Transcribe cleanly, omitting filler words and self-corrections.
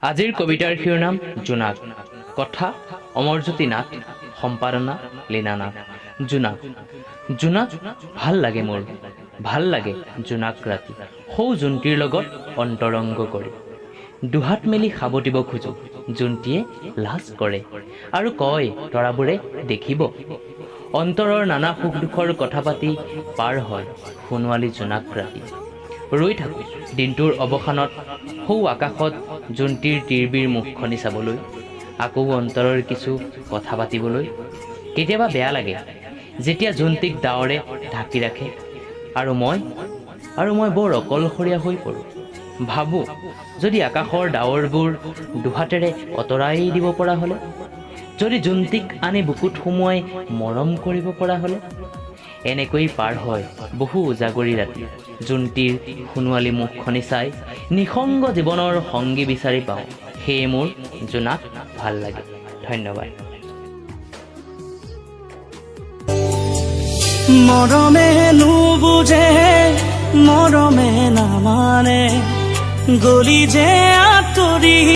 আজিৰ কবিতাৰ শিৰোনাম জোনাক। কথা অমৰজ্যোতি নাথ, সম্পাদনা লীনা নাথ। জোনাক। জোনাক ভাল লাগে মোৰ, ভাল লাগে জোনাক ৰাতি, সৌ জোনটিৰ লগত অন্তৰংগ কৰি। দুহাত মেলি সাৱটিব খোজো, জোনটিয়ে লাজ কৰে আৰু কয় তৰাবোৰে দেখিব। অন্তৰৰ নানা সুখ দুখৰ কথা পাতি পাৰ হয় সোণোৱালী জোনাক ৰাতি। ৰৈ থাকোঁ দিনটোৰ অৱসানত সৌ আকাশত জোনটিৰ তিৰবিৰ মুখখনি চাবলৈ, আকৌ অন্তৰৰ কিছু কথা পাতিবলৈ। কেতিয়াবা বেয়া লাগে যেতিয়া জোনটিক ডাৱৰে ঢাকি ৰাখে আৰু মই বৰ অকলশৰীয়া হৈ পৰোঁ। ভাবোঁ যদি আকাশৰ ডাৱৰবোৰ দুহাতেৰে আঁতৰাই দিব পৰা হ'লে, যদি জোনটিক আনি বুকুত সুমুৱাই মৰম কৰিব পৰা হ'লে। এনেকৈ পাৰ হয় বহু উজাগৰি ৰাতি, জোনটিৰ সোণোৱালী মুখখনি চাই নিসংগ জীৱনৰ সংগী বিচাৰি পাওঁ। সেয়ে মোৰ জোনাক ভাল লাগে। ধন্যবাদ। মৰমে নুবুজে, মৰমে নামানে, গলি যে আঁতৰি